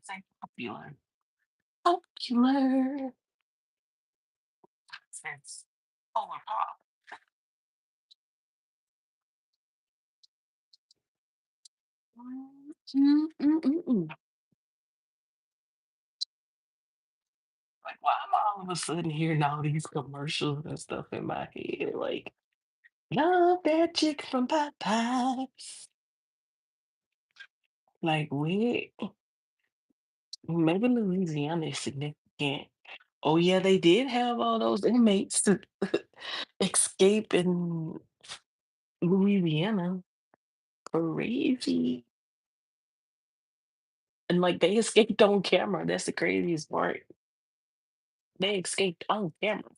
say popular. Popular. Since polar pop. Mm. Like, why am I all of a sudden hearing all these commercials and stuff in my head? Like, love that chick from Popeyes. Like, wait, maybe Louisiana is significant. Oh, yeah, they did have all those inmates to escape in Louisiana. Crazy. And like they escaped on camera. That's the craziest part. They escaped on camera.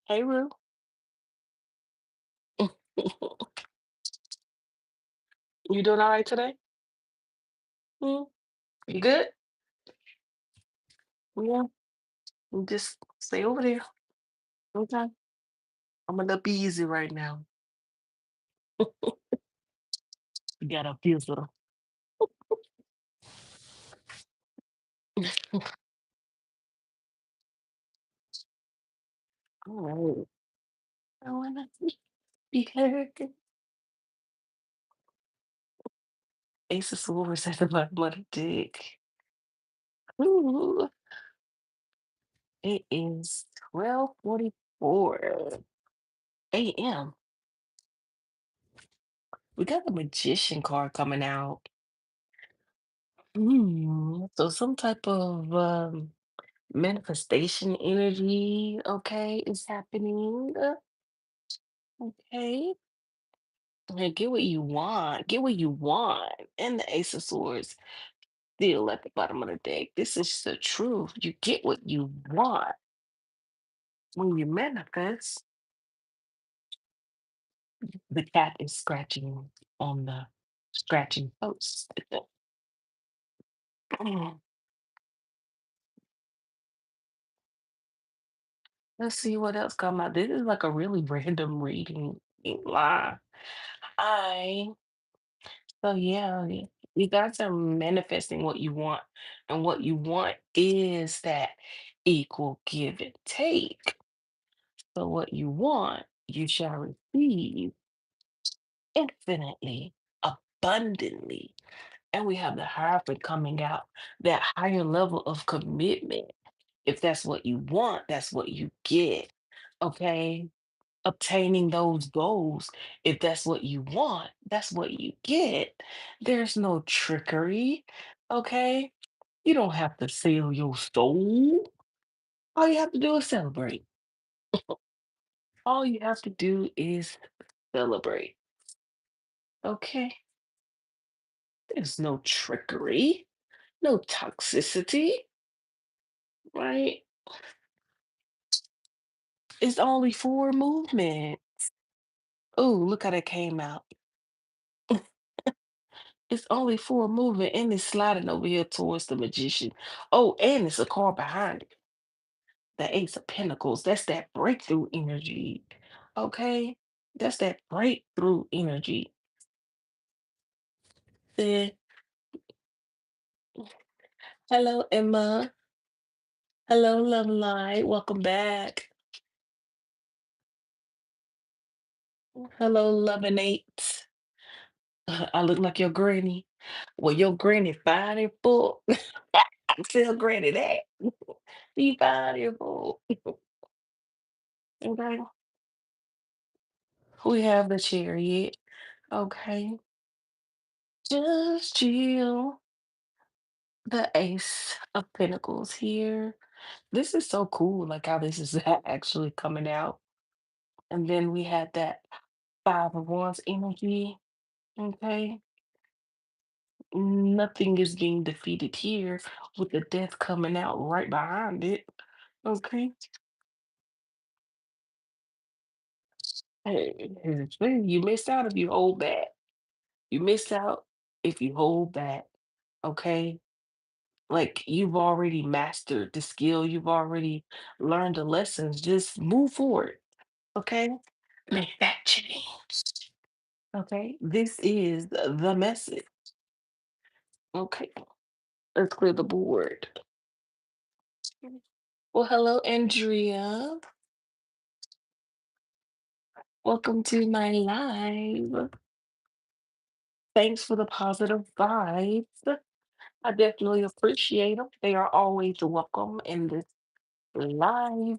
Hey, Rue. You doing all right today? Mm, you good? Yeah. You just stay over there. Okay. I'm a little busy right now. You got a pizza. All right. I wanna be heard. Ace of Swords at the bottom of the deck. Ooh, it is 12:44 a.m. We got the Magician card coming out. So some type of manifestation energy, okay, is happening. Okay. And get what you want. Get what you want. And the Ace of Swords still at the bottom of the deck. This is the truth. You get what you want when you manifest. The cat is scratching on the scratching post. Let's see what else come out. This is like a really random reading. Ain't lie. I So yeah, you guys are manifesting what you want, and what you want is that equal give and take. So what you want, you shall receive infinitely, abundantly. And we have the Hierophant coming out, that higher level of commitment. If that's what you want, that's what you get. Okay. Obtaining those goals, if that's what you want, that's what you get. There's no trickery, okay? You don't have to sell your soul. All you have to do is celebrate. All you have to do is celebrate, okay? There's no trickery, no toxicity, right? It's only for movement. Oh, look how that came out. It's only for movement and it's sliding over here towards the magician. Oh, and it's a car behind it. The Ace of Pentacles. That's that breakthrough energy. Okay? That's that breakthrough energy. Then, hello, Emma. Hello, Love Light. Welcome back. Hello, Love and Eight. I look like your granny. Well, your granny fine and full. I can tell granny that. She fine and full. Okay. We have the chariot. Okay. Just chill. The Ace of Pentacles here. This is so cool, like how this is actually coming out. And then we had that Five of Wands energy. Okay. Nothing is being defeated here with the death coming out right behind it. Okay. Hey, you missed out if you hold back. You missed out if you hold back. Okay. Like you've already mastered the skill, you've already learned the lessons. Just move forward. Okay. Make that change. Okay. This is the message. Okay, let's clear the board. Well, hello, Andrea. Welcome to my live. Thanks for the positive vibes. I definitely appreciate them. They are always welcome in this live.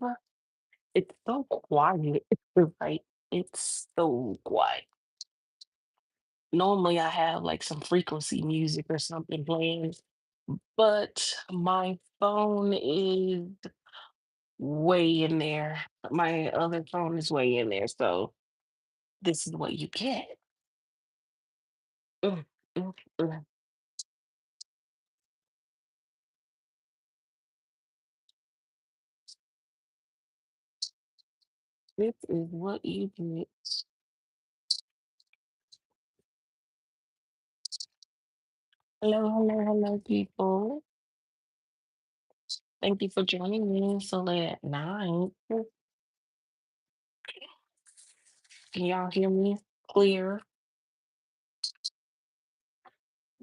It's so quiet, right? It's so quiet. Normally, I have like some frequency music or something playing, but my phone is way in there. My other phone is way in there. So this is what you get. Mm, mm, mm. This is what you get. Hello, hello, hello, people. Thank you for joining me so late at night. Can y'all hear me clear?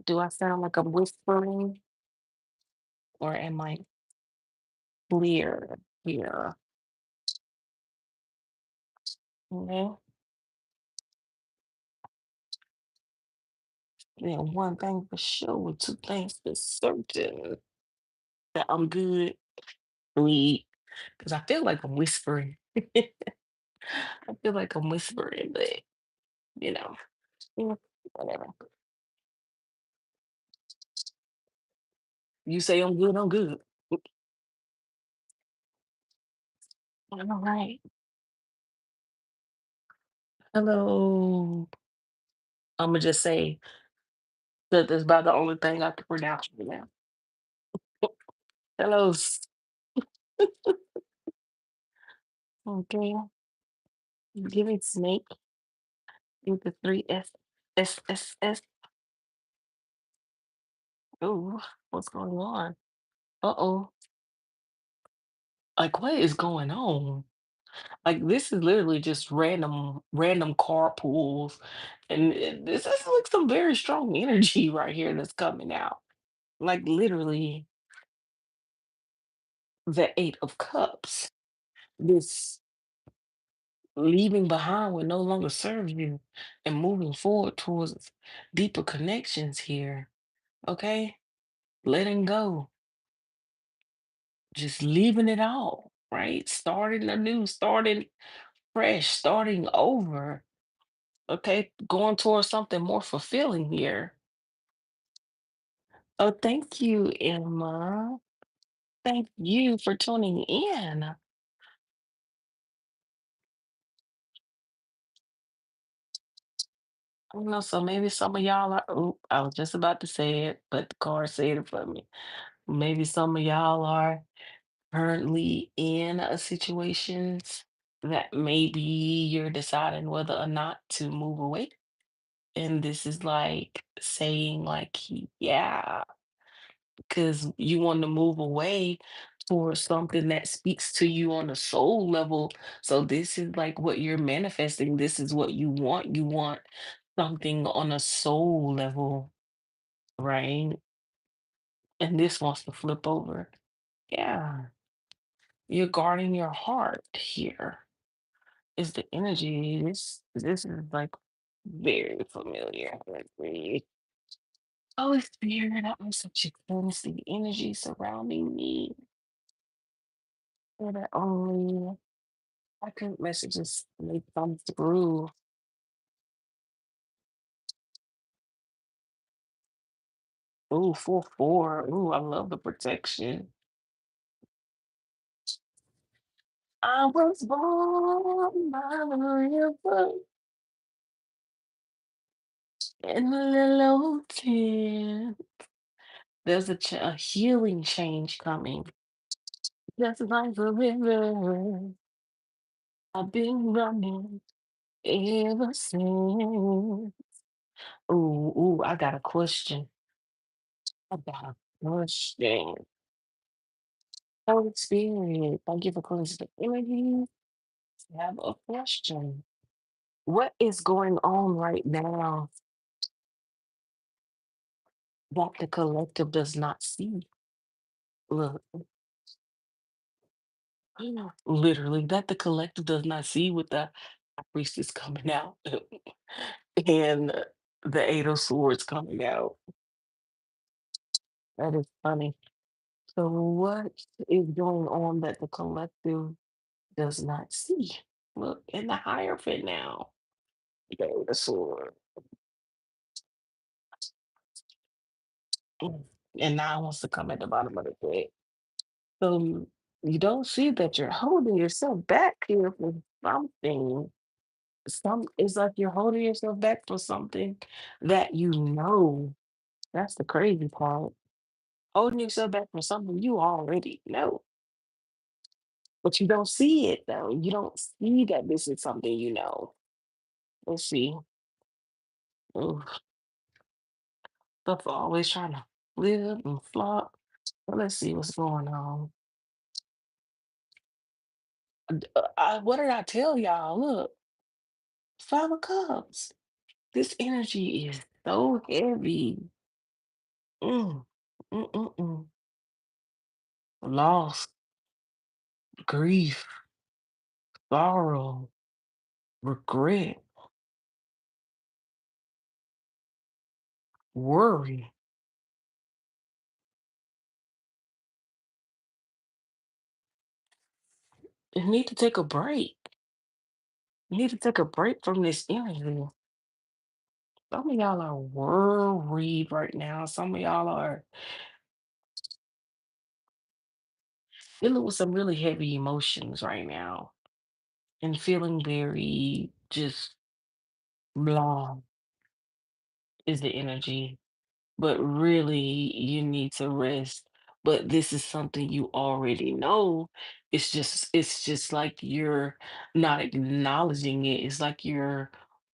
Do I sound like I'm whispering or am I clear here? Okay. Yeah, one thing for sure, two things for certain that I'm good. Read, because I feel like I'm whispering. I feel like I'm whispering, but you know, yeah, whatever. You say I'm good, I'm good. All right. Hello. I'm gonna just say that that's about the only thing I can pronounce right now. Hello. Okay. Give me snake with the three S. Oh, what's going on? Uh-oh. Like what is going on? Like this is literally just random carpools, and this is like some very strong energy right here that's coming out. Like literally the Eight of Cups. This leaving behind what no longer serves you and moving forward towards deeper connections here. Okay? Letting go, just leaving it all, right? Starting anew, starting fresh, starting over. Okay? Going towards something more fulfilling here. Oh, thank you, Emma. Thank you for tuning in. I don't know, so maybe some of y'all are, oh, I was just about to say it, but the card said it for me. Maybe some of y'all are currently in a situations that maybe you're deciding whether or not to move away. And this is like saying like, yeah, because you want to move away towards something that speaks to you on a soul level. So this is like what you're manifesting. This is what you want. You want something on a soul level, right? And this wants to flip over. Yeah. You're guarding your heart here. Is the energy. This is like very familiar with me. Holy Spirit, that was such a cleanse the energy surrounding me. So that only I could messages may come through. Ooh, 4-4. Ooh, I love the protection. I was born by the river in a little old tent. There's a healing change coming. Just like the river, I've been running ever since. Ooh, I got a question. I got a question. Holy Spirit, thank you for cleansing the energy. I have a question. What is going on right now that the collective does not see. Look, literally, that the collective does not see with the high priestess coming out and the Eight of Swords coming out. That is funny. So, what is going on that the collective does not see? Look, in the Hierophant now, the Eight of Swords. Mm, and now wants to come at the bottom of the deck. So, you don't see that you're holding yourself back here for something. It's like you're holding yourself back for something that you know. That's the crazy part. Holding yourself back for something you already know, but you don't see it though. You don't see that this is something you know. Let's see. Ooh, stuff always trying to live and flop. But let's see what's going on. What did I tell y'all? Look, 5 of Cups. This energy is so heavy. Mm, mm. Loss, grief, sorrow, regret, worry. You need to take a break. You need to take a break from this energy. Some of y'all are worried right now. Some of y'all are dealing with some really heavy emotions right now and feeling very just blah is the energy. But really, you need to rest. But this is something you already know. It's just like you're not acknowledging it. It's like you're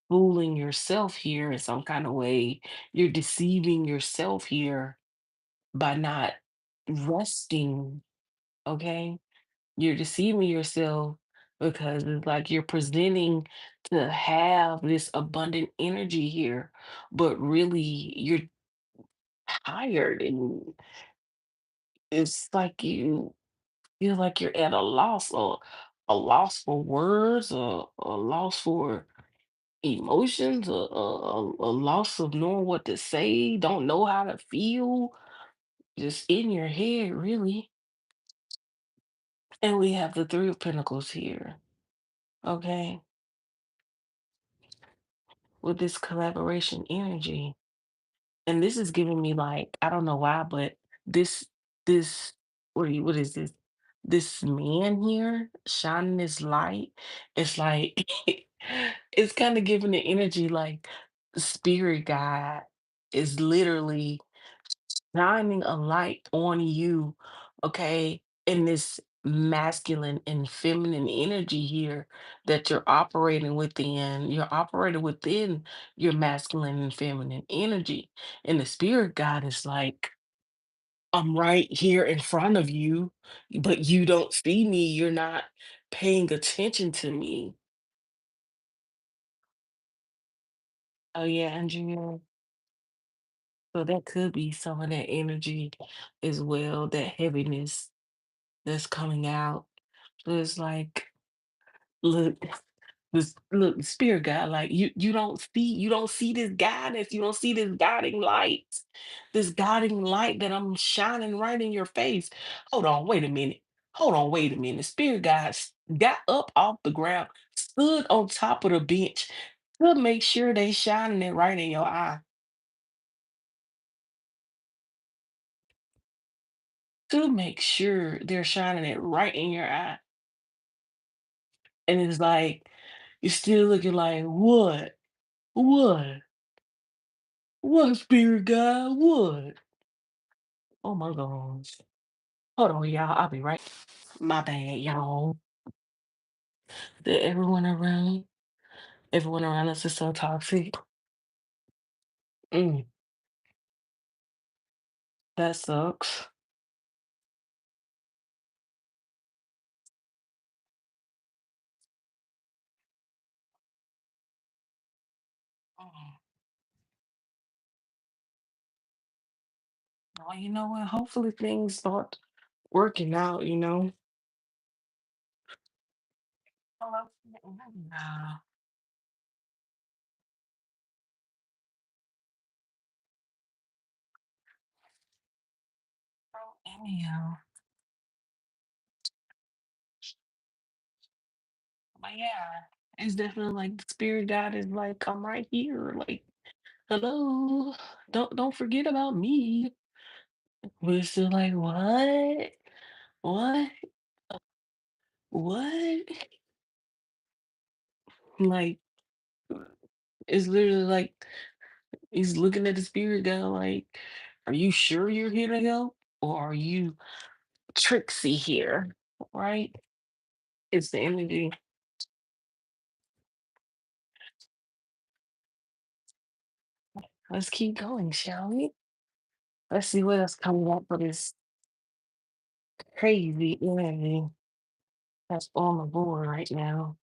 fooling yourself here in some kind of way. You're deceiving yourself here by not resting, okay? You're deceiving yourself because it's like you're presenting to have this abundant energy here, but really you're tired and it's like you feel like you're at a loss or a loss for words or a loss for emotions or a loss of knowing what to say, don't know how to feel, just in your head, really. And we have the Three of Pentacles here, okay, with this collaboration energy. And this is giving me like, I don't know why, but this this what is this? This man here shining this light. It's like it's kind of giving the energy like the spirit guide is literally shining a light on you, okay, in this masculine and feminine energy here that you're operating within. You're operating within your masculine and feminine energy. And the spirit guide is like, I'm right here in front of you, but you don't see me. You're not paying attention to me. Oh, yeah, Andrea. So that could be some of that energy as well, that heaviness that's coming out. So it's like, look, look, spirit guide, like you don't see this guidance, you don't see this guiding light, this guiding light that I'm shining right in your face. Hold on, wait a minute. Hold on, wait a minute. Spirit guides got up off the ground, stood on top of the bench to make sure they shining it right in your eye. To make sure they're shining it right in your eye. And it's like you're still looking like, what? What? What spirit guide? What? Oh my gosh. Hold on, y'all. I'll be right. My bad, y'all. That everyone around us is so toxic. Mm, that sucks. Mm, Well, you know what? Hopefully things start working out. Hello? Nah. Anyhow, but yeah, it's definitely like the spirit guide is like, I'm right here. Like, hello, don't forget about me. We're still like, what? What? What? Like, it's literally like he's looking at the spirit guy like, are you sure you're here to help? Or are you tricksy here? Right? It's the energy. Let's keep going, shall we? Let's see what else coming up for this crazy energy that's on the board right now.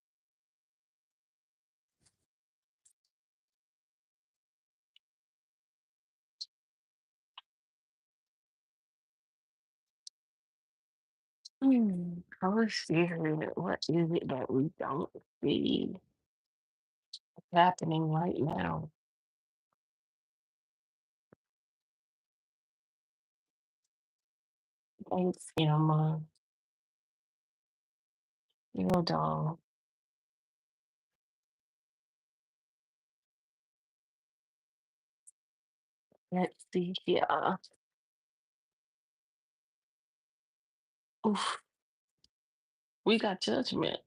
Color spirit, what is it that we don't see happening right now? Thanks, Emma. Your dog. Let's see here. Oof, we got judgment.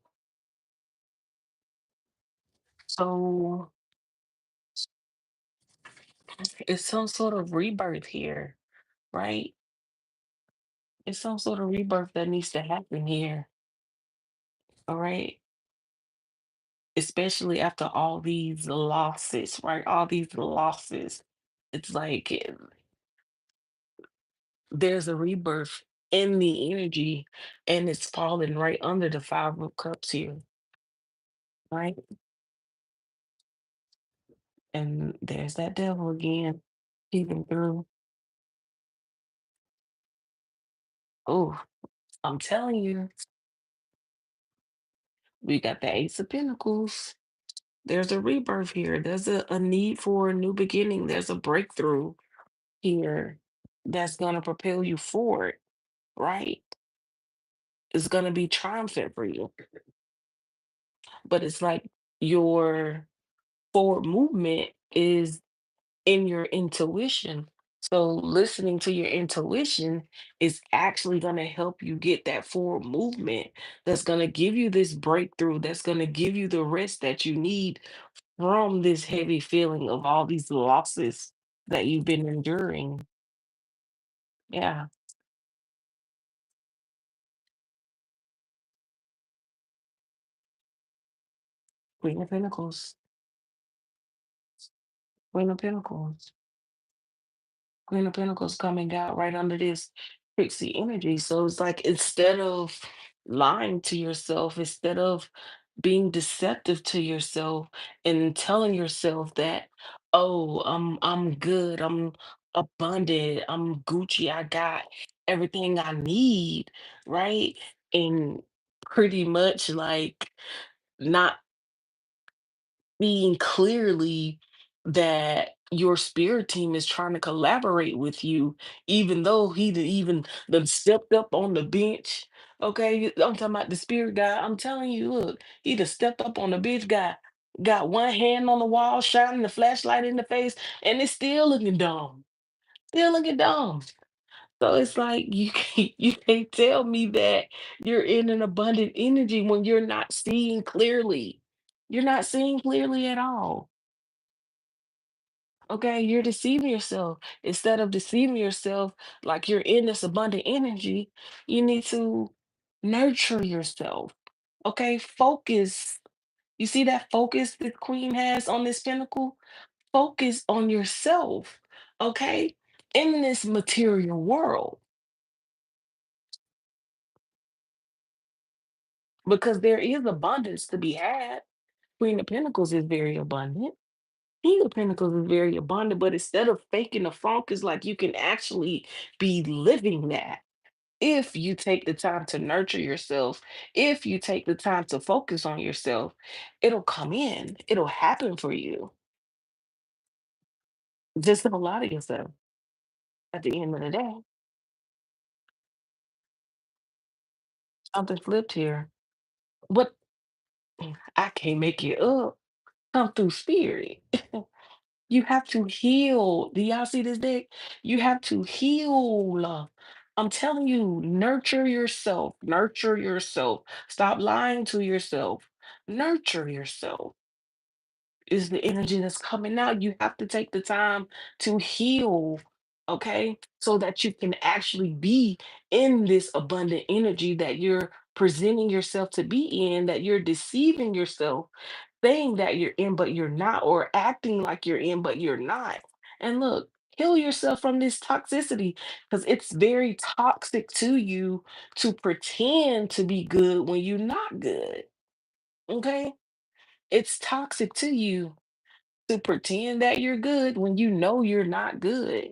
So it's some sort of rebirth here, right? It's some sort of rebirth that needs to happen here. All right. Especially after all these losses, right? All these losses. It's like there's a rebirth in the energy and it's falling right under the five of cups here, right? And there's that devil again, peeping through. Oh, I'm telling you, we got the Ace of Pentacles. There's a rebirth here. There's a need for a new beginning. There's a breakthrough here that's going to propel you forward, right? It's going to be triumphant for you. But it's like your forward movement is in your intuition. So listening to your intuition is actually going to help you get that forward movement that's going to give you this breakthrough, that's going to give you the rest that you need from this heavy feeling of all these losses that you've been enduring. Yeah, Queen of Pentacles, Queen of Pentacles. Queen of Pentacles coming out right under this pixie energy. So it's like instead of lying to yourself, instead of being deceptive to yourself and telling yourself that, oh, I'm good, I'm abundant, I'm Gucci, I got everything I need, right? And pretty much like not seeing clearly that your spirit team is trying to collaborate with you, even though he did even done stepped up on the bench. Okay, I'm talking about the spirit guy. I'm telling you, look, he just stepped up on the bench, got one hand on the wall, shining the flashlight in the face, and it's still looking dumb. Still looking dumb. So it's like you can't tell me that you're in an abundant energy when you're not seeing clearly. You're not seeing clearly at all. Okay, you're deceiving yourself. Instead of deceiving yourself like you're in this abundant energy, you need to nurture yourself. Okay, focus. You see that focus the queen has on this pinnacle? Focus on yourself. Okay, in this material world, because there is abundance to be had. Queen of Pentacles is very abundant. King of Pentacles is very abundant, but instead of faking the funk, it's like you can actually be living that if you take the time to nurture yourself, if you take the time to focus on yourself, it'll come in, it'll happen for you. Just don't lie to yourself at the end of the day. Something flipped here. What? I can't make it up. Come through spirit. You have to heal. Do y'all see this deck? You have to heal. I'm telling you, nurture yourself. Nurture yourself. Stop lying to yourself. Nurture yourself is the energy that's coming out. You have to take the time to heal, okay? So that you can actually be in this abundant energy that you're presenting yourself to be in, that you're deceiving yourself, saying that you're in, but you're not, or acting like you're in, but you're not. And look, heal yourself from this toxicity because it's very toxic to you to pretend to be good when you're not good, okay? It's toxic to you to pretend that you're good when you know you're not good.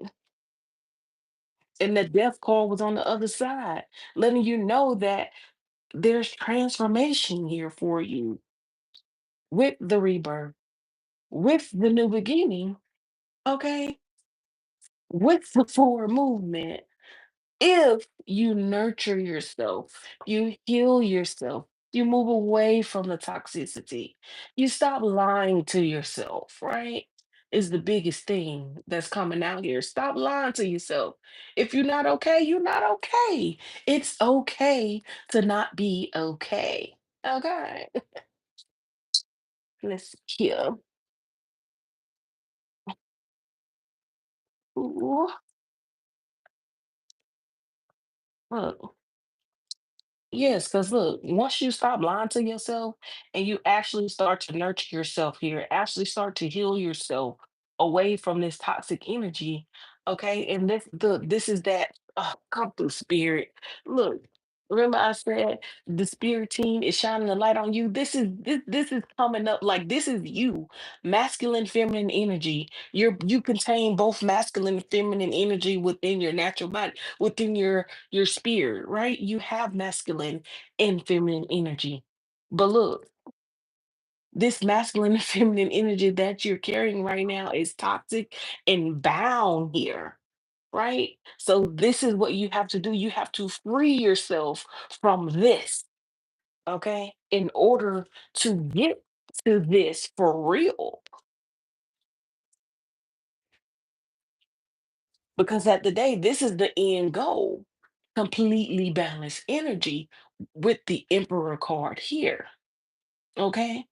And the death call was on the other side, letting you know that there's transformation here for you with the rebirth, with the new beginning, okay? With the forward movement. If you nurture yourself, you heal yourself, you move away from the toxicity, you stop lying to yourself, right? Is the biggest thing that's coming out here. Stop lying to yourself. If you're not okay, you're not okay. It's okay to not be okay. Okay. Let's see here. Ooh, look. Yes, because look, once you stop lying to yourself and you actually start to nurture yourself here, actually start to heal yourself away from this toxic energy, okay? And this is that come through spirit. Look, remember I said the spirit team is shining the light on you. This is coming up like this is you, masculine, feminine energy. You contain both masculine and feminine energy within your natural body, within your spirit, right? You have masculine and feminine energy. But look, this masculine and feminine energy that you're carrying right now is toxic and bound here, right? So this is what you have to do. You have to free yourself from this, okay? In order to get to this for real. Because at the day, this is the end goal. Completely balanced energy with the Emperor card here. Okay.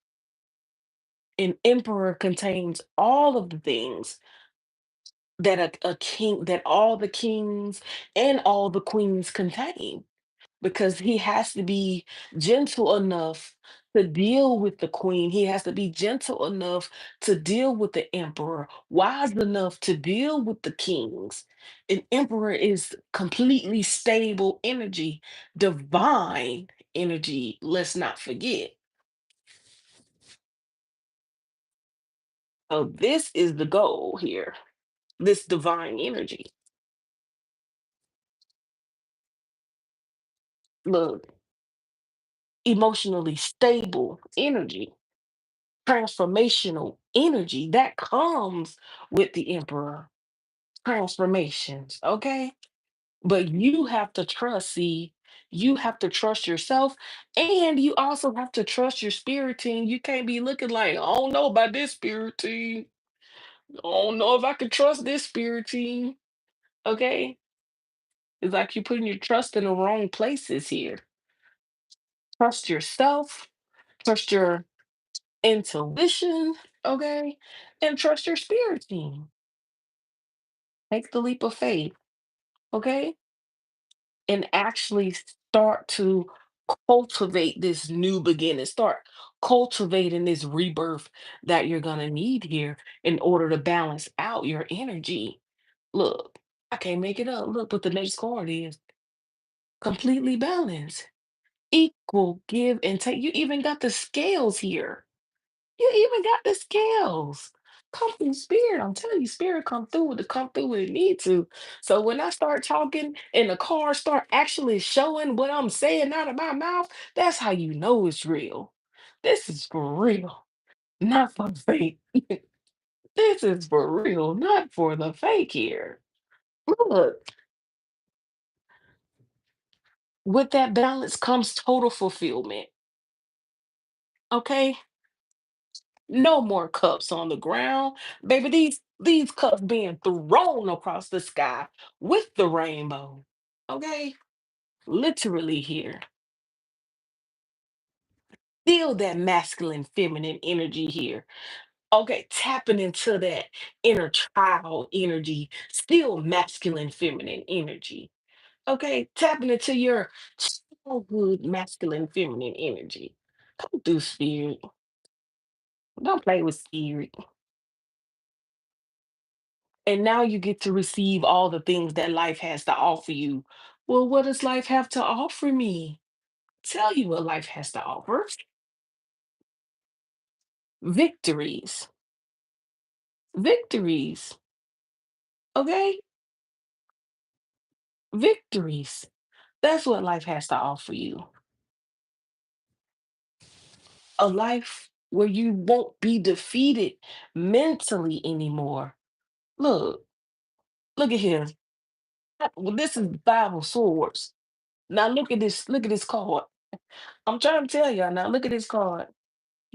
An emperor contains all of the things that a king, that all the kings and all the queens contain, because he has to be gentle enough to deal with the queen. He has to be gentle enough to deal with the emperor, wise enough to deal with the kings. An emperor is completely stable energy, divine energy. Let's not forget. So, this is the goal here, this divine energy. Look, emotionally stable energy, transformational energy that comes with the emperor. Transformations, okay? But you have to trust, see, you have to trust yourself and you also have to trust your spirit team. You can't be looking like, I don't know about this spirit team. I don't know if I can trust this spirit team. Okay? It's like you're putting your trust in the wrong places here. Trust yourself, trust your intuition, okay? And trust your spirit team. Take the leap of faith, okay? And actually start to cultivate this new beginning. Start cultivating this rebirth that you're going to need here in order to balance out your energy. Look, I can't make it up. Look what the next card is, completely balanced, equal give and take. You even got the scales here. You even got the scales. come through spirit. I'm telling you, spirit come through with the come through when it need to. So when I start talking and the cards start actually showing what I'm saying out of my mouth, that's how you know it's real. This is for real, not for fake. This is for real, not for the fake here. Look, with that balance comes total fulfillment. Okay? No more cups on the ground. Baby, these cups being thrown across the sky with the rainbow. Okay? Literally here. Feel that masculine feminine energy here. Okay, tapping into that inner child energy, still masculine feminine energy. Okay, tapping into your childhood masculine feminine energy. Come through spirit. Don't play with spirit. And now you get to receive all the things that life has to offer you. Well, what does life have to offer me? Tell you what life has to offer. Victories. Victories. Okay? Victories. That's what life has to offer you. A life where you won't be defeated mentally anymore. Look, look at here. Well, this is Bible swords. Now look at this card. I'm trying to tell y'all now, look at this card.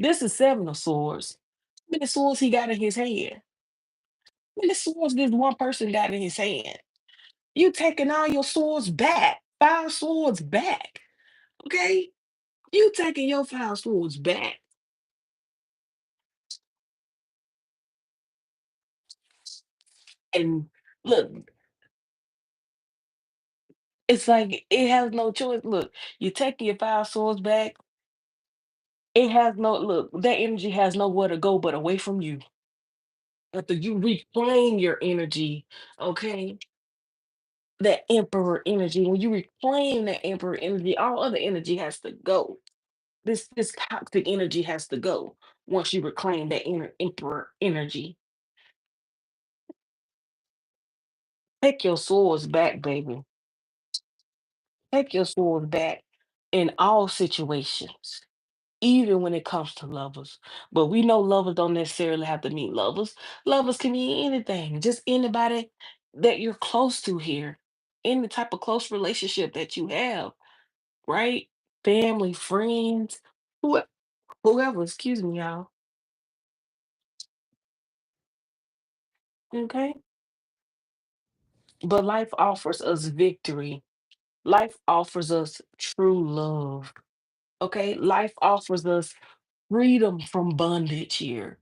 This is seven of swords. How many swords he got in his hand? How many swords this one person got in his hand? You taking all your swords back. Five swords back. Okay? You taking your five swords back. And look, it's like it has no choice. Look, you're taking your five swords back. It has no look, that energy has nowhere to go but away from you. After you reclaim your energy, okay? That emperor energy. When you reclaim that emperor energy, all other energy has to go. This toxic energy has to go once you reclaim that inner emperor energy. Take your swords back, baby. Take your swords back in all situations, even when it comes to lovers. But we know lovers don't necessarily have to mean lovers. Lovers can mean anything, just anybody that you're close to here, any type of close relationship that you have, right? Family, friends, whoever, whoever, excuse me, y'all. Okay. But life offers us victory. Life offers us true love. Okay. Life offers us freedom from bondage here,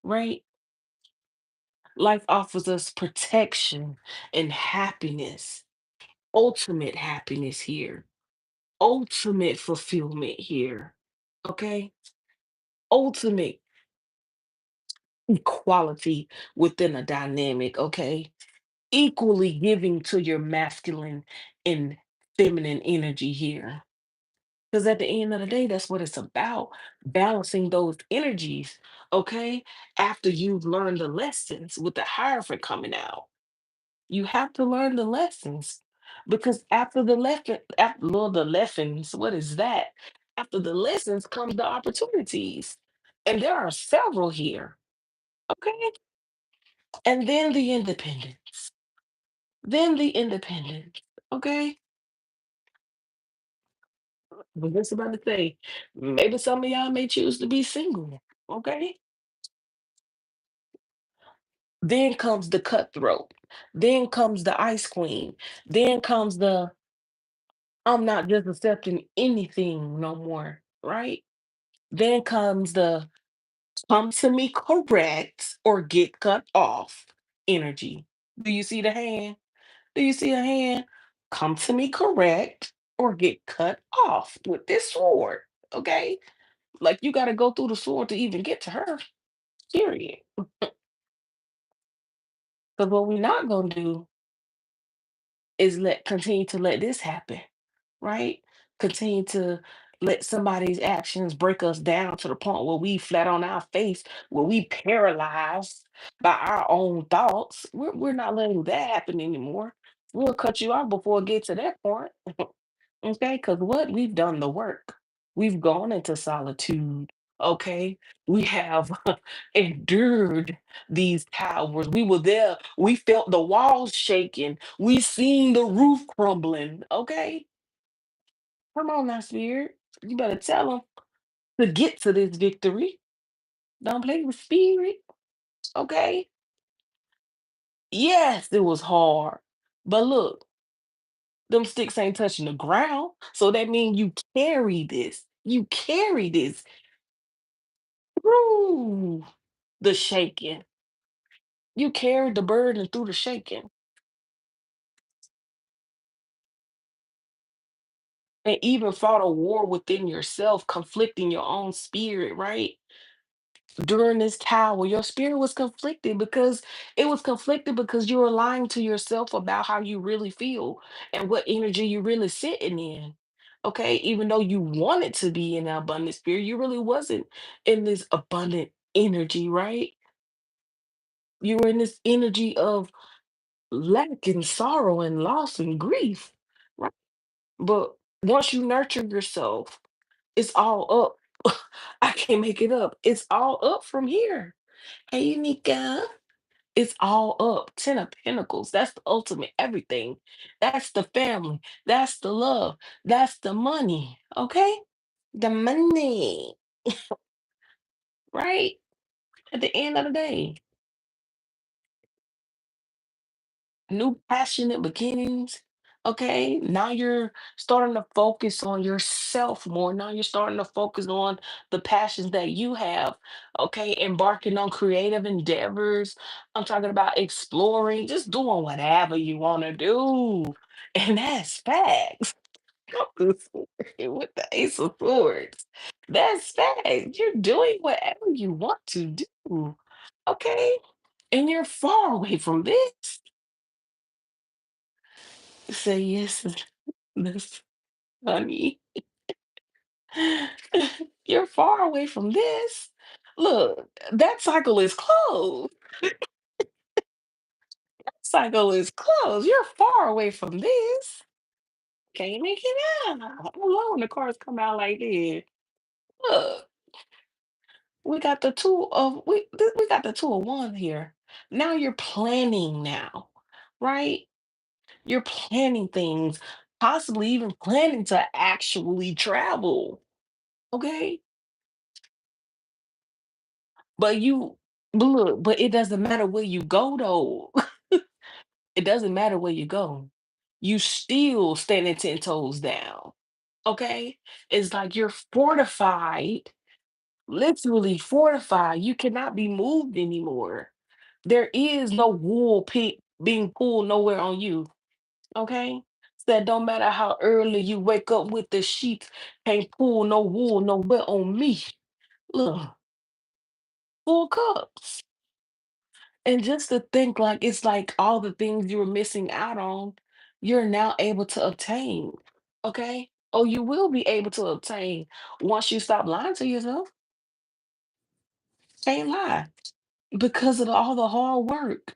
right? Life offers us protection and happiness, ultimate happiness here, ultimate fulfillment here. Okay. Ultimate equality within a dynamic. Okay. Equally giving to your masculine and feminine energy here. Because at the end of the day, that's what it's about, balancing those energies, okay? After you've learned the lessons with the hierophant coming out, you have to learn the lessons because after the lesson, after Lord, the lessons, what is that? After the lessons comes the opportunities, and there are several here, okay? And then the independence, okay? Was just about to say, maybe some of y'all may choose to be single, okay? Then comes the cutthroat. Then comes the ice queen. Then comes the I'm not just accepting anything no more, right? Then comes the come to me correct or get cut off energy. Do you see the hand? Do you see a hand? Come to me correct or get cut off with this sword, okay? Like you got to go through the sword to even get to her, period. Because what we're not going to do is let continue to let this happen, right? Continue to let somebody's actions break us down to the point where we flat on our face, where we paralyzed by our own thoughts. We're not letting that happen anymore. We'll cut you off before it gets to that point. Okay, because what? We've done the work. We've gone into solitude. Okay, we have endured these towers. We were there. We felt the walls shaking. We seen the roof crumbling. Okay, come on now, spirit. You better tell them to get to this victory. Don't play with spirit. Okay. Yes, it was hard. But look, them sticks ain't touching the ground. So that means you carry this. You carry this through the shaking. You carried the burden through the shaking and even fought a war within yourself, conflicting your own spirit, right? During this tower, your spirit was conflicted because you were lying to yourself about how you really feel and what energy you really sitting in. Okay, even though you wanted to be in the abundant spirit, you really wasn't in this abundant energy, right? You were in this energy of lack and sorrow and loss and grief, right? But once you nurture yourself, it's all up. I can't make it up. It's all up from here. Hey, Nika. It's all up. Ten of Pentacles. That's the ultimate everything. That's the family. That's the love. That's the money. Okay? The money. Right? At the end of the day. New passionate beginnings. Okay, now you're starting to focus on yourself more. Now you're starting to focus on the passions that you have. Okay, embarking on creative endeavors. I'm talking about exploring, just doing whatever you want to do. And that's facts. With the Ace of Swords. That's facts. You're doing whatever you want to do. Okay, and you're far away from this. Say yes, this honey. You're far away from this. Look, that cycle is closed. Cycle is closed. You're far away from this. Can't make it out. I love when the cards come out like this. Look, we got the we got the two of wands here. Now you're planning now, right? You're planning things, possibly even planning to actually travel. Okay. But look, but it doesn't matter where you go though. It doesn't matter where you go. You still standing 10 toes down. Okay? It's like you're fortified, literally fortified. You cannot be moved anymore. There is no wool being pulled nowhere on you. Okay? Said don't matter how early you wake up with the sheets, can't pull no wool nowhere on me. Look, full cups. And just to think like it's like all the things you were missing out on, you're now able to obtain. Okay? Oh, you will be able to obtain once you stop lying to yourself. Can't lie because of all the hard work.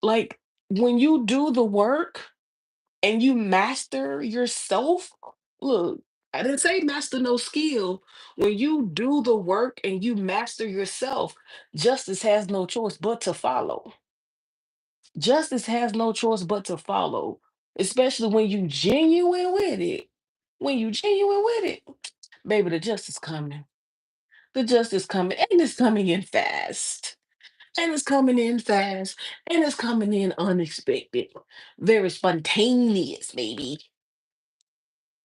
Like when you do the work and you master yourself, look, I didn't say master no skill. When you do the work and you master yourself, justice has no choice but to follow. Justice has no choice but to follow, especially when you genuine with it. When you genuine with it, baby, the justice coming. The justice coming, and it's coming in fast. And it's coming in fast, and it's coming in unexpected, very spontaneous, maybe.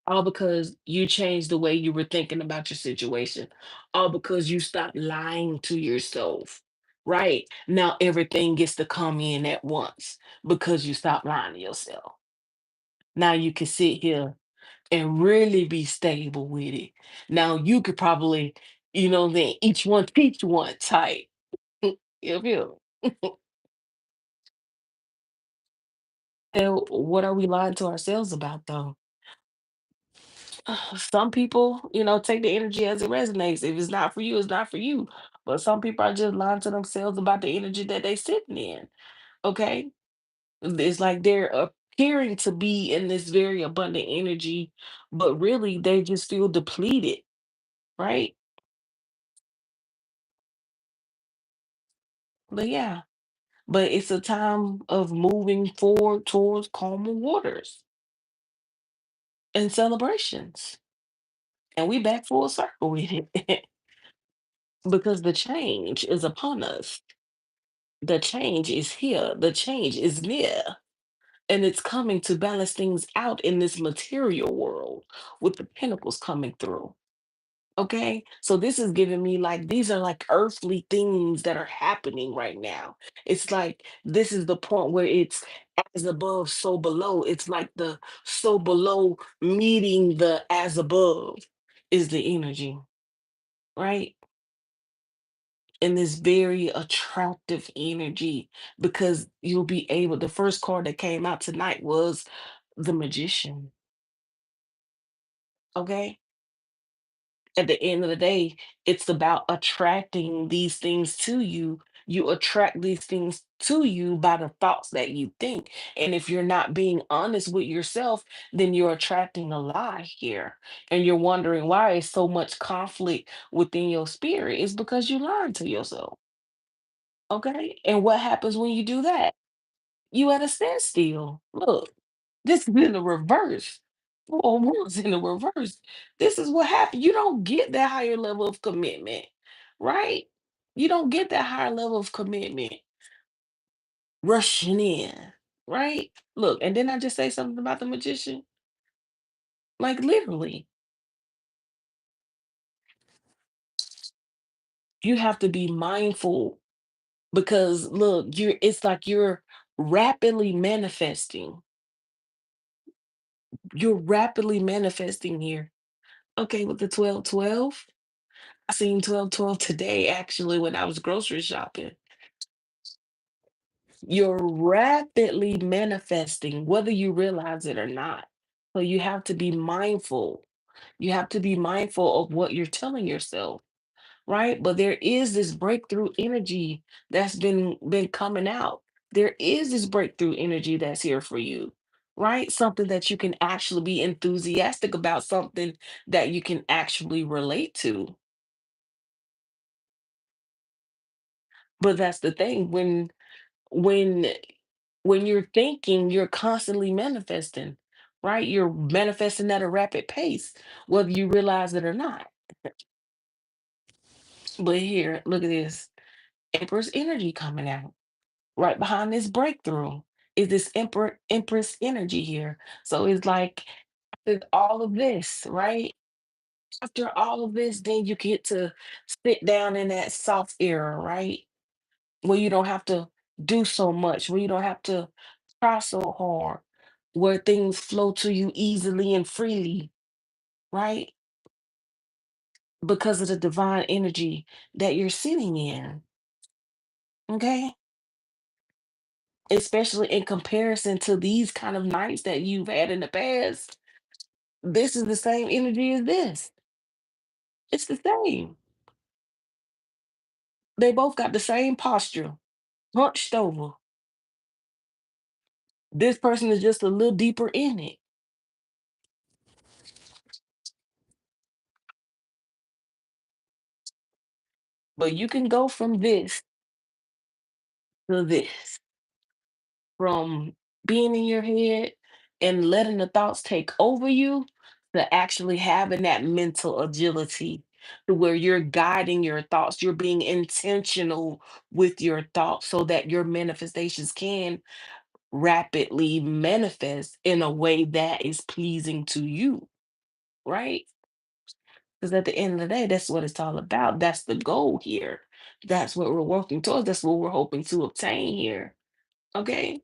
All because you changed the way you were thinking about your situation. All because you stopped lying to yourself. Right now, everything gets to come in at once because you stopped lying to yourself. Now you can sit here and really be stable with it. Now you could probably, then each one teach one type. You feel? And what are we lying to ourselves about though? Some people, take the energy as it resonates. If it's not for you, it's not for you. But some people are just lying to themselves about the energy that they sitting in. Okay. It's like they're appearing to be in this very abundant energy, but really they just feel depleted, right? But yeah, but it's a time of moving forward towards calmer waters and celebrations. And we back full circle with it because the change is upon us. The change is here. The change is near. And it's coming to balance things out in this material world with the pinnacles coming through. Okay. So this is giving me like these are like earthly things that are happening right now. It's like this is the point where it's as above, so below. It's like the so below meeting the as above is the energy, right? And this very attractive energy because you'll be able, the first card that came out tonight was the magician. Okay. At the end of the day, it's about attracting these things to you. You attract these things to you by the thoughts that you think. And if you're not being honest with yourself, then you're attracting a lie here. And you're wondering why is so much conflict within your spirit. It's because you lied to yourself. Okay. And what happens when you do that? You at a standstill. Look, this is in the reverse. Or was in the reverse. This is what happened. You don't get that higher level of commitment, right? You don't get that higher level of commitment rushing in, right? Look, and then I just say something about the magician. Like literally, you have to be mindful because look, it's like you're rapidly manifesting. You're rapidly manifesting here. Okay, with the 12-12. I seen 12-12 today actually when I was grocery shopping. You're rapidly manifesting whether you realize it or not. So you have to be mindful. You have to be mindful of what you're telling yourself, right? But there is this breakthrough energy that's been coming out. There is this breakthrough energy that's here for you, right? Something that you can actually be enthusiastic about, something that you can actually relate to. But that's the thing when when you're thinking, you're constantly manifesting, right? You're manifesting at a rapid pace, whether you realize it or not. But here, look at this. Empress energy coming out. Right behind this breakthrough is this empress energy here. So it's like after all of this, right? After all of this, then you get to sit down in that soft era, right? Where you don't have to do so much, where you don't have to try so hard, where things flow to you easily and freely, right? Because of the divine energy that you're sitting in, okay? Especially in comparison to these kind of nights that you've had in the past. This is the same energy as this. It's the same. They both got the same posture, hunched over. This person is just a little deeper in it. But you can go from this to this, from being in your head and letting the thoughts take over you to actually having that mental agility to where you're guiding your thoughts, you're being intentional with your thoughts so that your manifestations can rapidly manifest in a way that is pleasing to you, right? Because at the end of the day, that's what it's all about. That's the goal here. That's what we're working towards. That's what we're hoping to obtain here. Okay.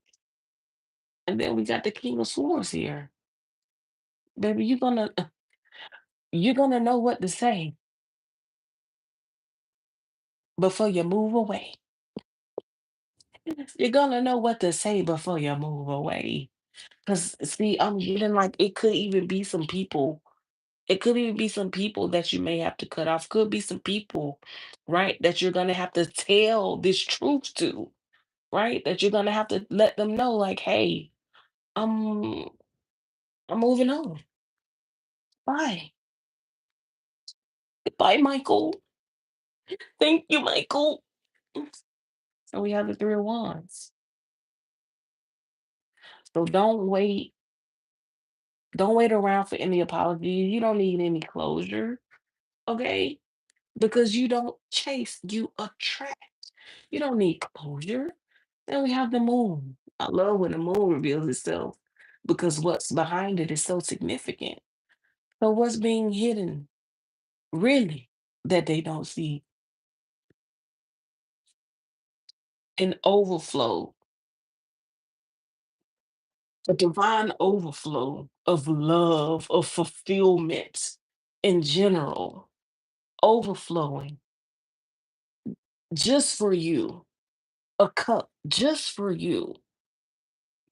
And then we got the King of Swords here. Baby, you're gonna know what to say before you move away. You're gonna know what to say before you move away. Cause see, I'm getting like it could even be some people. It could even be some people that you may have to cut off. Could be some people, right, that you're gonna have to tell this truth to, right? That you're gonna have to let them know, like, hey, I'm I'm moving on. Bye. Bye, Michael. Thank you, Michael. So we have the three of wands. So don't wait around for any apologies. You don't need any closure, okay? Because you don't chase, you attract. You don't need closure. Then we have the moon. I love when the moon reveals itself because what's behind it is so significant. So what's being hidden, really, that they don't see? An overflow, a divine overflow of love, of fulfillment in general, overflowing just for you, a cup just for you,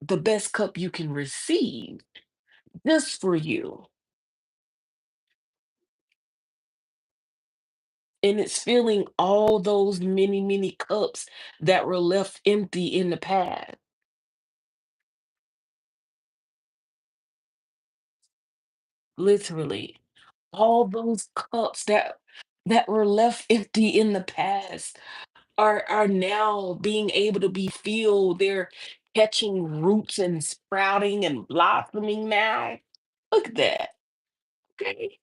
the best cup you can receive just for you. And it's filling all those many, many cups that were left empty in the past. Literally, all those cups that were left empty in the past are now being able to be filled. They're catching roots and sprouting and blossoming now. Look at that. Okay.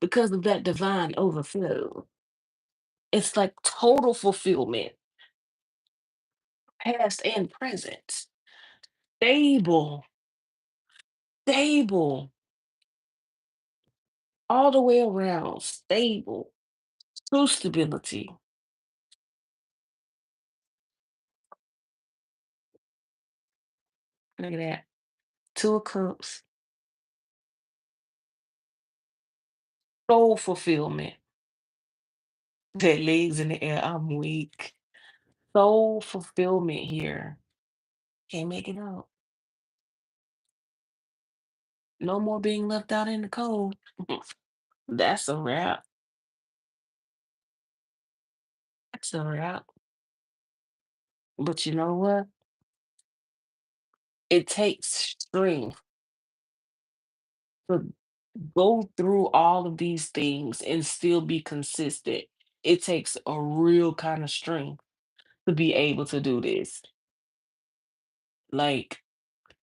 Because of that divine overflow. It's like total fulfillment, past and present. Stable, stable, all the way around, stable, true stability. Look at that. Two of Cups, soul fulfillment. That legs in the air, I'm weak. Soul fulfillment here. Can't make it out. No more being left out in the cold. That's a wrap. That's a wrap. But you know what? It takes strength to go through all of these things and still be consistent. It takes a real kind of strength to be able to do this. Like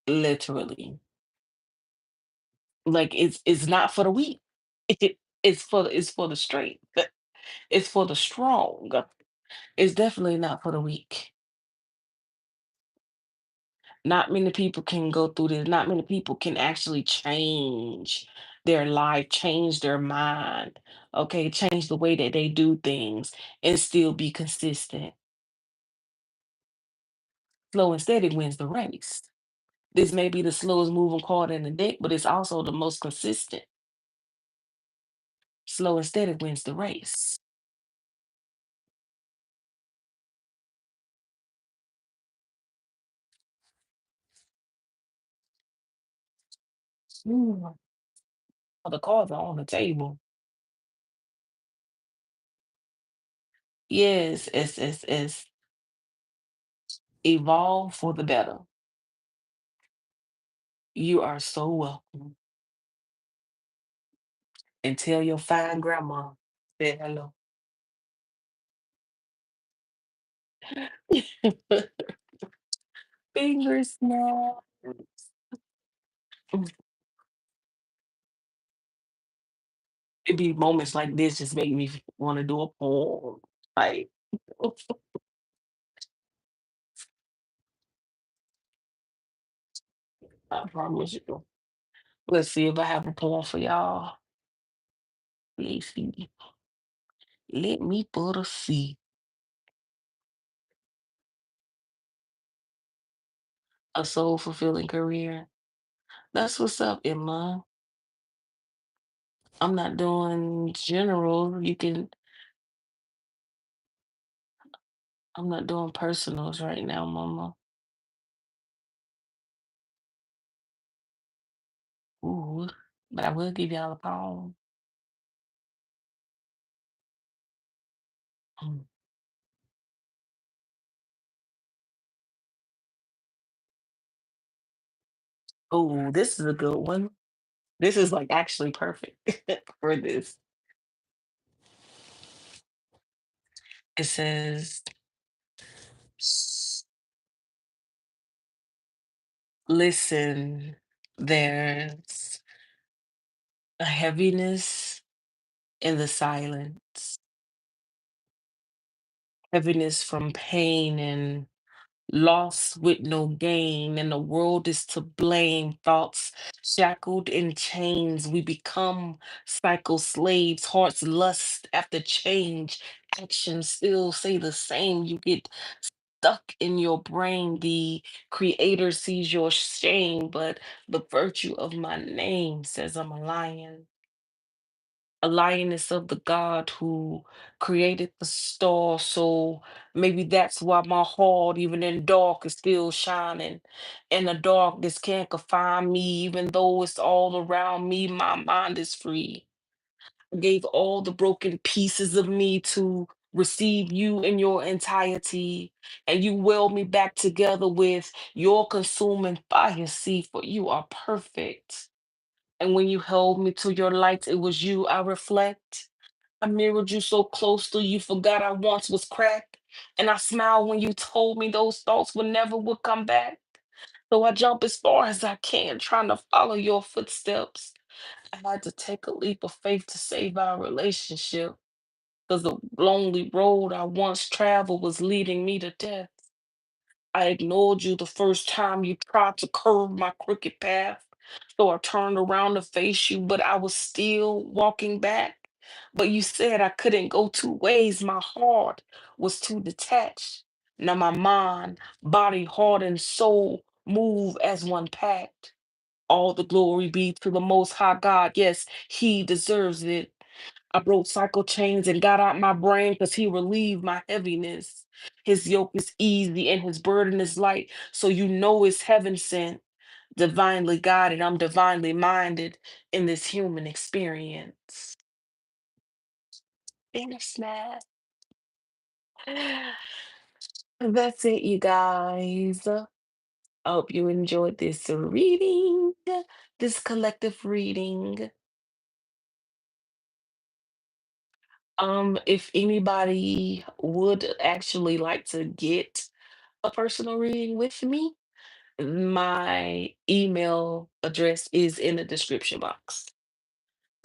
literally. Like it's not for the weak. It's for the strength. It's for the strong. It's definitely not for the weak. Not many people can go through this. Not many people can actually change their life, change their mind, okay, change the way that they do things and still be consistent. Slow and steady wins the race. This may be the slowest moving card in the deck, but it's also the most consistent. Slow and steady wins the race. Mm, all the cards are on the table. Yes, it's evolve for the better. You are so welcome. And tell your fine grandma say hello. Finger snaps. Mm, it be moments like this just make me want to do a poem. Like, I promise you. Let's see if I have a poem for y'all. Let's see. Let me put a C. A soul fulfilling career. That's what's up, Emma. I'm not doing general. I'm not doing personals right now, mama. Ooh. but I will give y'all a poem. Mm. Oh, this is a good one. This is like actually perfect for this. It says, "S- Listen, there's a heaviness in the silence, heaviness from pain and loss with no gain, and the world is to blame. Thoughts shackled in chains, we become cycle slaves, hearts lust after change, actions still say the same. You get stuck in your brain. The creator sees your shame, but the virtue of my name says I'm a lion. A lioness of the God who created the star. So maybe that's why my heart, even in dark, is still shining. And the darkness can't confine me, even though it's all around me. My mind is free. I gave all the broken pieces of me to receive you in your entirety. And you weld me back together with your consuming fire. See, for you are perfect. And when you held me to your light, it was you I reflect. I mirrored you so closely, you forgot I once was cracked. And I smiled when you told me those thoughts would come back. So I jump as far as I can, trying to follow your footsteps. I had to take a leap of faith to save our relationship. Because the lonely road I once traveled was leading me to death. I ignored you the first time you tried to curve my crooked path. So I turned around to face you, but I was still walking back. But you said I couldn't go two ways. My heart was too detached. Now my mind, body, heart, and soul move as one pact. All the glory be to the Most High God. Yes, He deserves it. I broke cycle chains and got out my brain because he relieved my heaviness. His yoke is easy and his burden is light. So you know it's heaven sent, divinely guided. I'm divinely minded in this human experience. Finish that. That's it, you guys. I hope you enjoyed this reading, this collective reading. If anybody would actually like to get a personal reading with me, my email address is in the description box.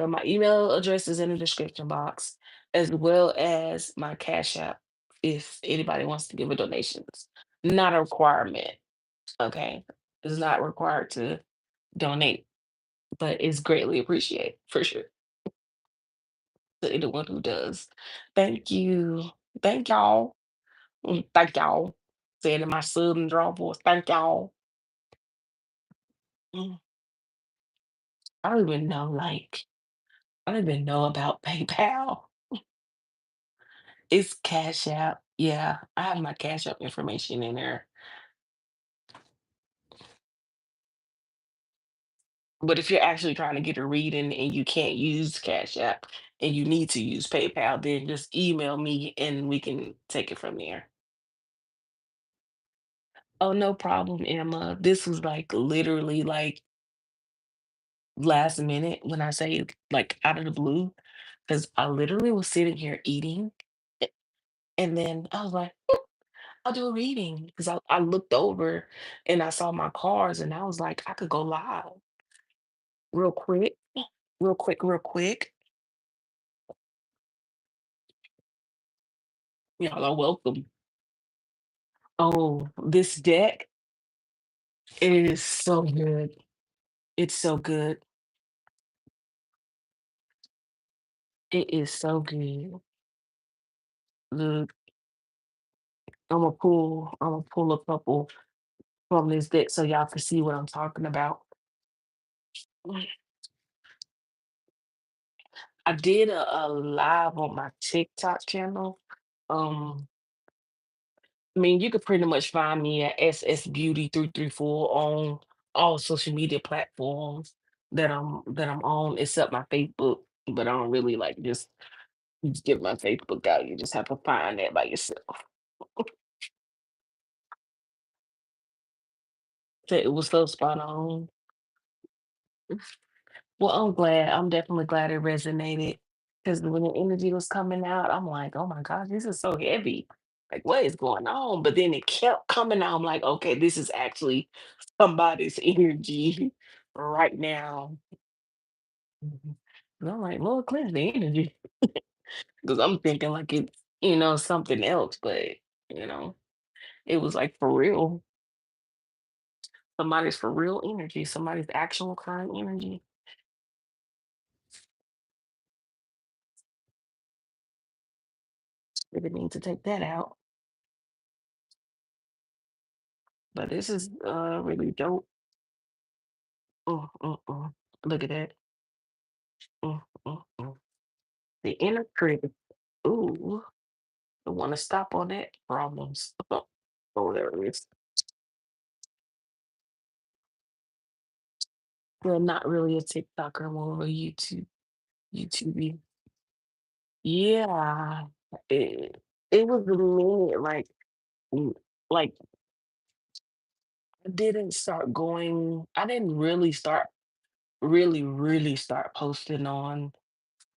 So my email address is in the description box, as well as my Cash App if anybody wants to give a donations. Not a requirement, okay? It's not required to donate, but it's greatly appreciated for sure to anyone who does. Thank you. Thank y'all. Thank y'all. Saying in my southern draw voice, thank y'all. Mm, I don't even know, like, I don't even know about PayPal. It's Cash App. Yeah, I have my Cash App information in there. But if you're actually trying to get a reading and you can't use Cash App and you need to use PayPal, then just email me and we can take it from there. Oh, no problem, Emma. This was like literally like last minute when I say like out of the blue, because I literally was sitting here eating and then I was like, I'll do a reading because I looked over and I saw my cards and I was like, I could go live real quick, real quick, real quick. Y'all are welcome. Oh, this deck is so good. It's so good. It is so good. Look, I'm gonna pull a couple from this deck so y'all can see what I'm talking about. I did a live on my TikTok channel. Um, I mean, you could pretty much find me at ssBEAUTY334 on all social media platforms. that I'm on, except my Facebook. But I don't really like just give my Facebook out. You just have to find that by yourself. So it was so spot on. Well, I'm glad. I'm definitely glad it resonated because when the energy was coming out, I'm like, oh my gosh, this is so heavy. Like, what is going on? But then it kept coming out. I'm like, okay, this is actually somebody's energy right now. Mhm. And I'm like, Lord, cleanse the energy. Because I'm thinking like it's something else, but you know, it was like for real. Somebody's for real energy, somebody's actual current energy. They didn't need to take that out. But this is really dope. Mm. Look at that. Mm. The inner critic. Ooh, I want to stop on that problems. Oh, there it is. Well, not really a TikToker, more of a YouTuber. Yeah, it was a minute. Mm, like I didn't start going. I didn't really start posting on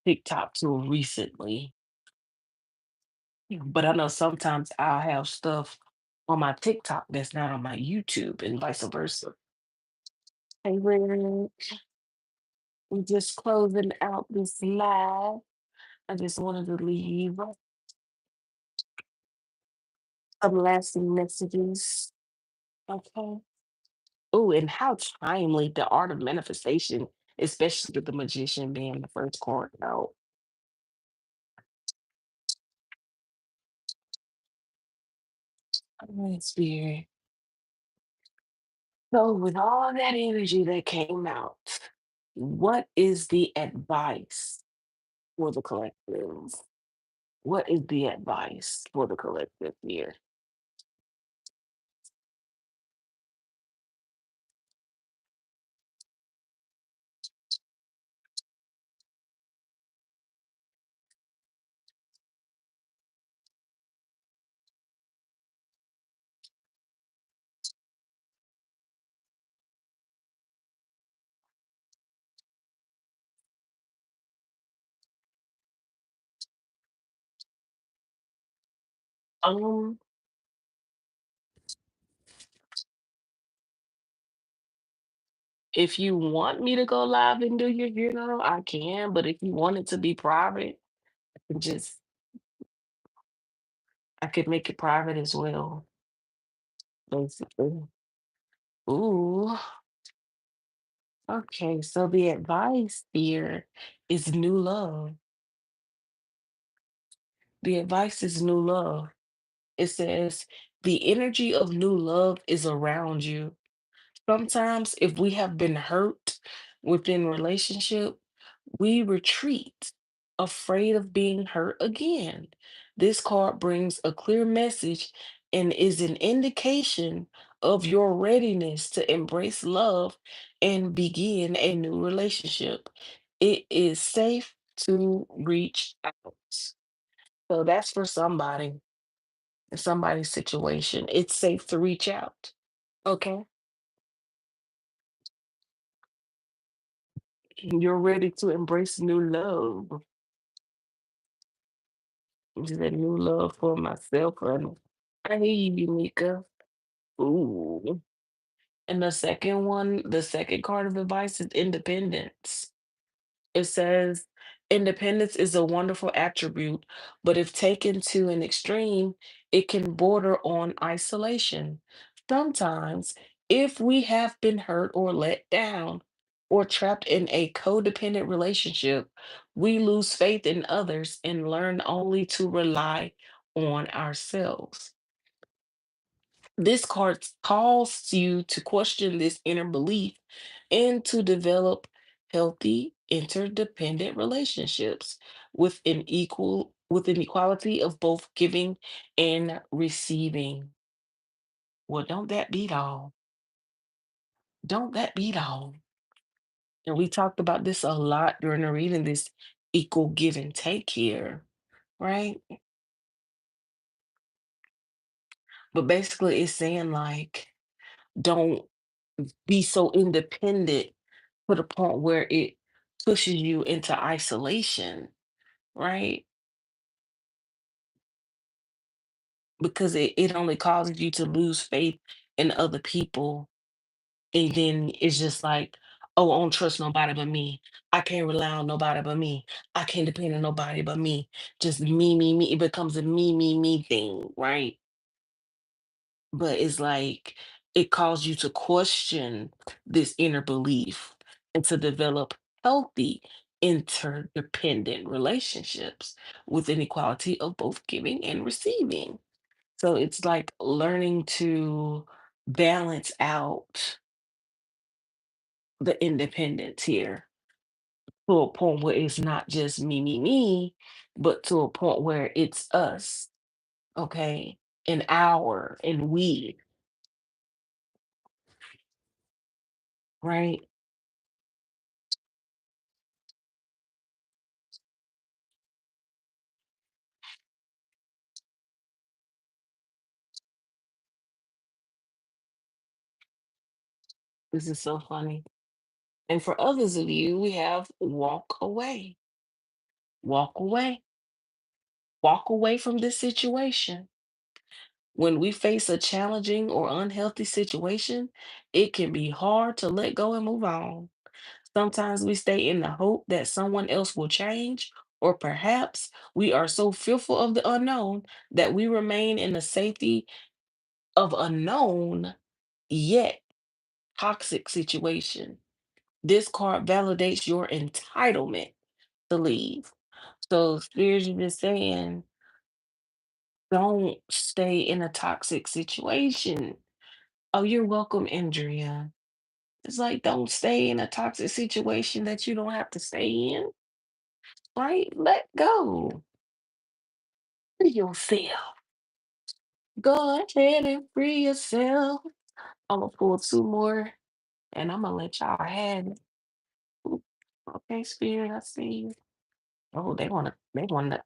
TikTok till recently. But I know sometimes I'll have stuff on my TikTok that's not on my YouTube and vice versa. Hey, Rick, we just closing out this live. I just wanted to leave some lasting messages. Okay. Oh, and how timely the art of manifestation, especially with the magician being the first card out. Oh, spirit. So, with all that energy that came out, what is the advice for the collective? What is the advice for the collective here? Um, if you want me to go live and do your funeral, I can. But if you want it to be private, I can just I could make it private as well. Basically. Ooh. Okay. So the advice here is new love. The advice is new love. It says the energy of new love is around you. Sometimes, if we have been hurt within relationship, we retreat, afraid of being hurt again. This card brings a clear message and is an indication of your readiness to embrace love and begin a new relationship. It is safe to reach out. So that's for somebody, in somebody's situation. It's safe to reach out. Okay. You're ready to embrace new love. Just a new love for myself, honey. I hear you, Mika. Ooh. And the second card of advice is independence. It says independence is a wonderful attribute, but if taken to an extreme, it can border on isolation. Sometimes, if we have been hurt or let down or trapped in a codependent relationship, we lose faith in others and learn only to rely on ourselves. This card calls you to question this inner belief and to develop healthy interdependent relationships with an equality of both giving and receiving. Well, don't that beat all? Don't that beat all? And we talked about this a lot during the reading, this equal give and take here, right? But basically, it's saying like, don't be so independent to the point where it pushes you into isolation, right? Because it only causes you to lose faith in other people. And then it's just like, oh, I don't trust nobody but me. I can't rely on nobody but me. I can't depend on nobody but me. Just me, me, me. It becomes a me, me, me thing, right? But it's like it calls you to question this inner belief and to develop healthy interdependent relationships with an equality of both giving and receiving. So it's like learning to balance out the independence here to a point where it's not just me, me, me, but to a point where it's us, okay? And our and we, right? This is so funny. And for others of you, we have walk away, walk away, walk away from this situation. When we face a challenging or unhealthy situation, it can be hard to let go and move on. Sometimes we stay in the hope that someone else will change, or perhaps we are so fearful of the unknown that we remain in the safety of a known yet toxic situation. This card validates your entitlement to leave. So spiritually just saying, don't stay in a toxic situation. Oh, you're welcome, Andrea. It's like don't stay in a toxic situation that you don't have to stay in, right? Let go. Free yourself. Go ahead and free yourself. I'm gonna pull two more and I'm gonna let y'all have it. Oop, okay, Spirit, I see you. Oh, they wanna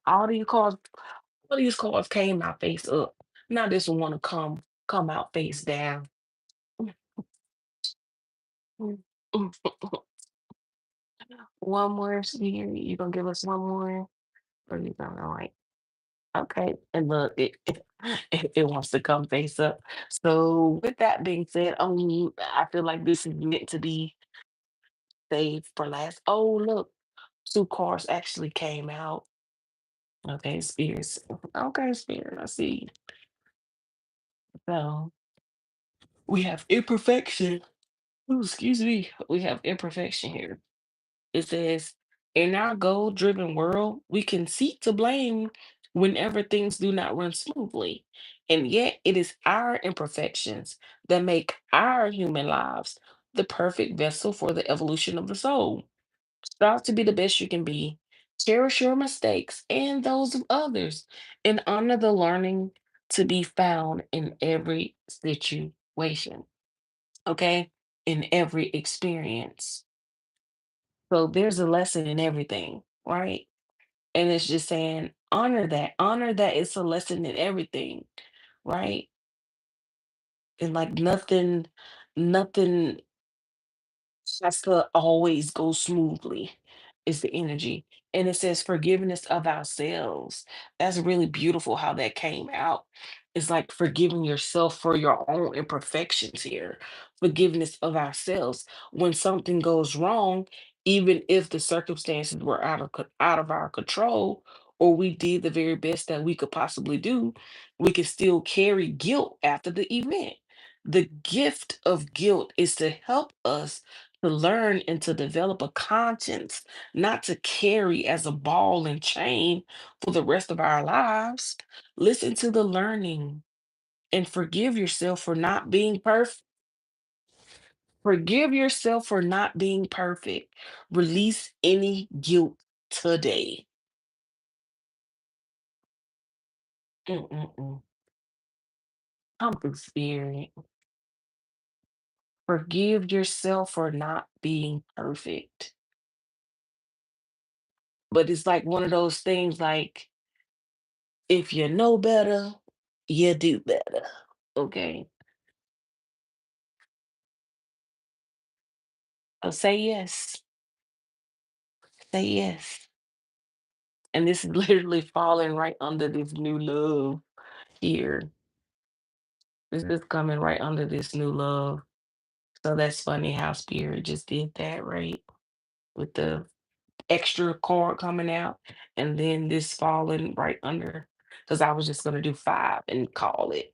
all these cards came out face up. Now this one wanna come out face down. Mm, mm, mm. One more, Spirit. You gonna give us one more? Or you gonna like, okay. And look, it wants to come face up. So with that being said, I feel like this is meant to be saved for last. Oh, look, two cards actually came out. Okay, spirits. Okay, spirit. I see. So we have imperfection. Ooh, excuse me. We have imperfection here. It says, in our goal driven world, we can seek to blame whenever things do not run smoothly. And yet, it is our imperfections that make our human lives the perfect vessel for the evolution of the soul. Strive to be the best you can be. Cherish your mistakes and those of others, and honor the learning to be found in every situation. Okay? In every experience. So there's a lesson in everything, right? And it's just saying, honor that it's a lesson in everything, right? And like nothing has to always go smoothly is the energy. And it says forgiveness of ourselves. That's really beautiful how that came out. It's like forgiving yourself for your own imperfections here. Forgiveness of ourselves. When something goes wrong, even if the circumstances were out of our control, or we did the very best that we could possibly do, we can still carry guilt after the event. The gift of guilt is to help us to learn and to develop a conscience, not to carry as a ball and chain for the rest of our lives. Listen to the learning and forgive yourself for not being perfect. Forgive yourself for not being perfect. Release any guilt today. Mm-mm-mm. Come through, spirit. Forgive yourself for not being perfect. But it's like one of those things like, if you know better, you do better. Okay. So say yes. Say yes. And this is literally falling right under this new love here. This is coming right under this new love. So that's funny how Spirit just did that, right? With the extra chord coming out and then this falling right under. Because I was just going to do five and call it.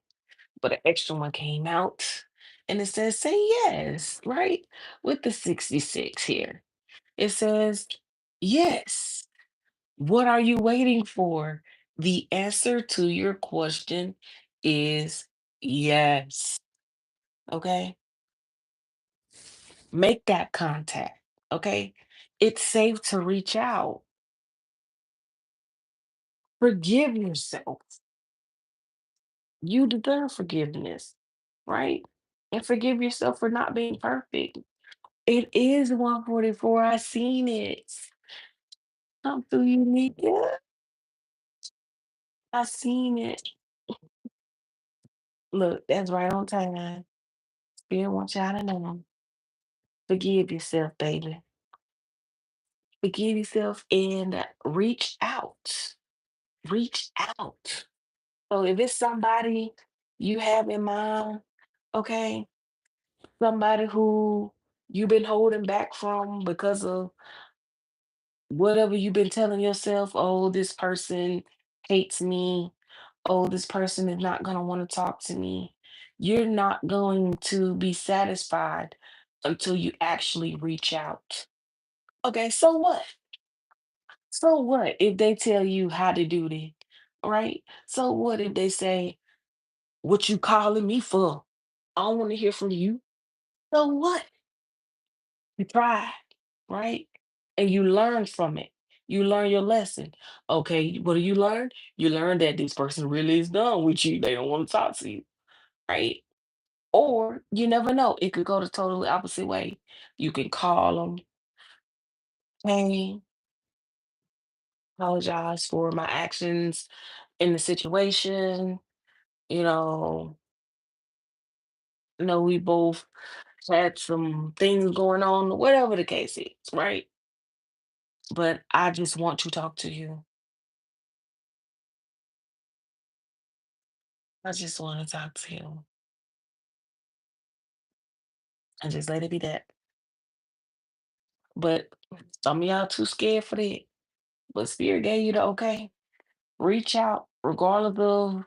But an extra one came out and it says, say yes, right? With the 66 here. It says, yes. What are you waiting for? The answer to your question is yes. Okay. Make that contact. Okay. It's safe to reach out. Forgive yourself. You deserve forgiveness, right? And forgive yourself for not being perfect. It is 144. I seen it. Come through you, Nika. I seen it. Look, that's right on time. Spirit wants y'all to know. Forgive yourself, baby. Forgive yourself and reach out. Reach out. So if it's somebody you have in mind, okay, somebody who you've been holding back from because of whatever you've been telling yourself, oh, this person hates me. Oh, this person is not going to want to talk to me. You're not going to be satisfied until you actually reach out. Okay, so what? So what if they tell you how to do this? Right? So what if they say, what you calling me for? I don't want to hear from you. So what? You try, right? And you learn from it. You learn your lesson. Okay, what do you learn? You learn that this person really is done with you. They don't want to talk to you, right? Or you never know. It could go the totally opposite way. You can call them, hey, apologize for my actions in the situation. You know, we both had some things going on, whatever the case is, right? But I just want to talk to you. I just want to talk to you. And just let it be that. But some of y'all too scared for that. But Spirit gave you the okay. Reach out, regardless of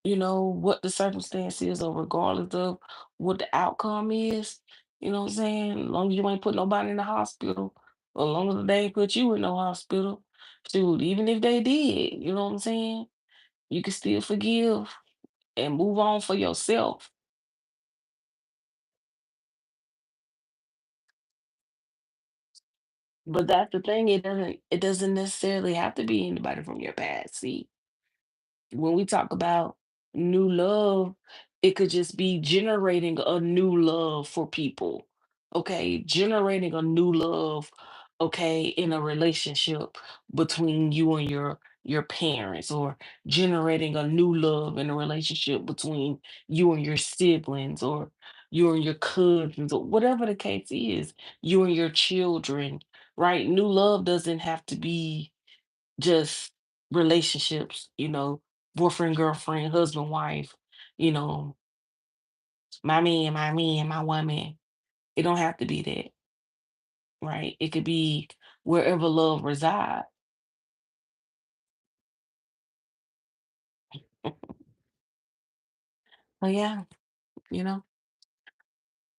what the circumstance is, or regardless of what the outcome is. You know what I'm saying? As long as you ain't put nobody in the hospital, or as long as they ain't put you in no hospital, shoot, even if they did, you know what I'm saying? You can still forgive and move on for yourself. But that's the thing, it doesn't necessarily have to be anybody from your past. See, when we talk about new love, it could just be generating a new love for people. Okay, generating a new love, okay, in a relationship between you and your parents, or generating a new love in a relationship between you and your siblings, or you and your cousins, or whatever the case is, you and your children, right? New love doesn't have to be just relationships, boyfriend, girlfriend, husband, wife, you know, my man, my woman. It don't have to be that, right? It could be wherever love resides. But yeah, you know.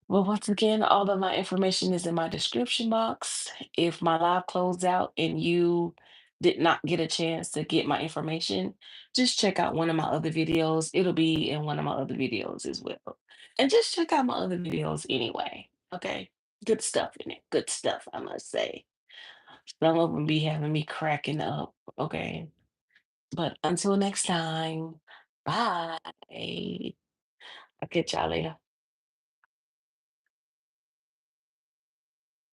Well, once again, all of my information is in my description box. If my live closed out and you did not get a chance to get my information, just check out one of my other videos. It'll be in one of my other videos as well. And just check out my other videos anyway. Okay. Good stuff in it. Good stuff, I must say. Some of them be having me cracking up. Okay. But until next time, bye. I'll catch y'all later.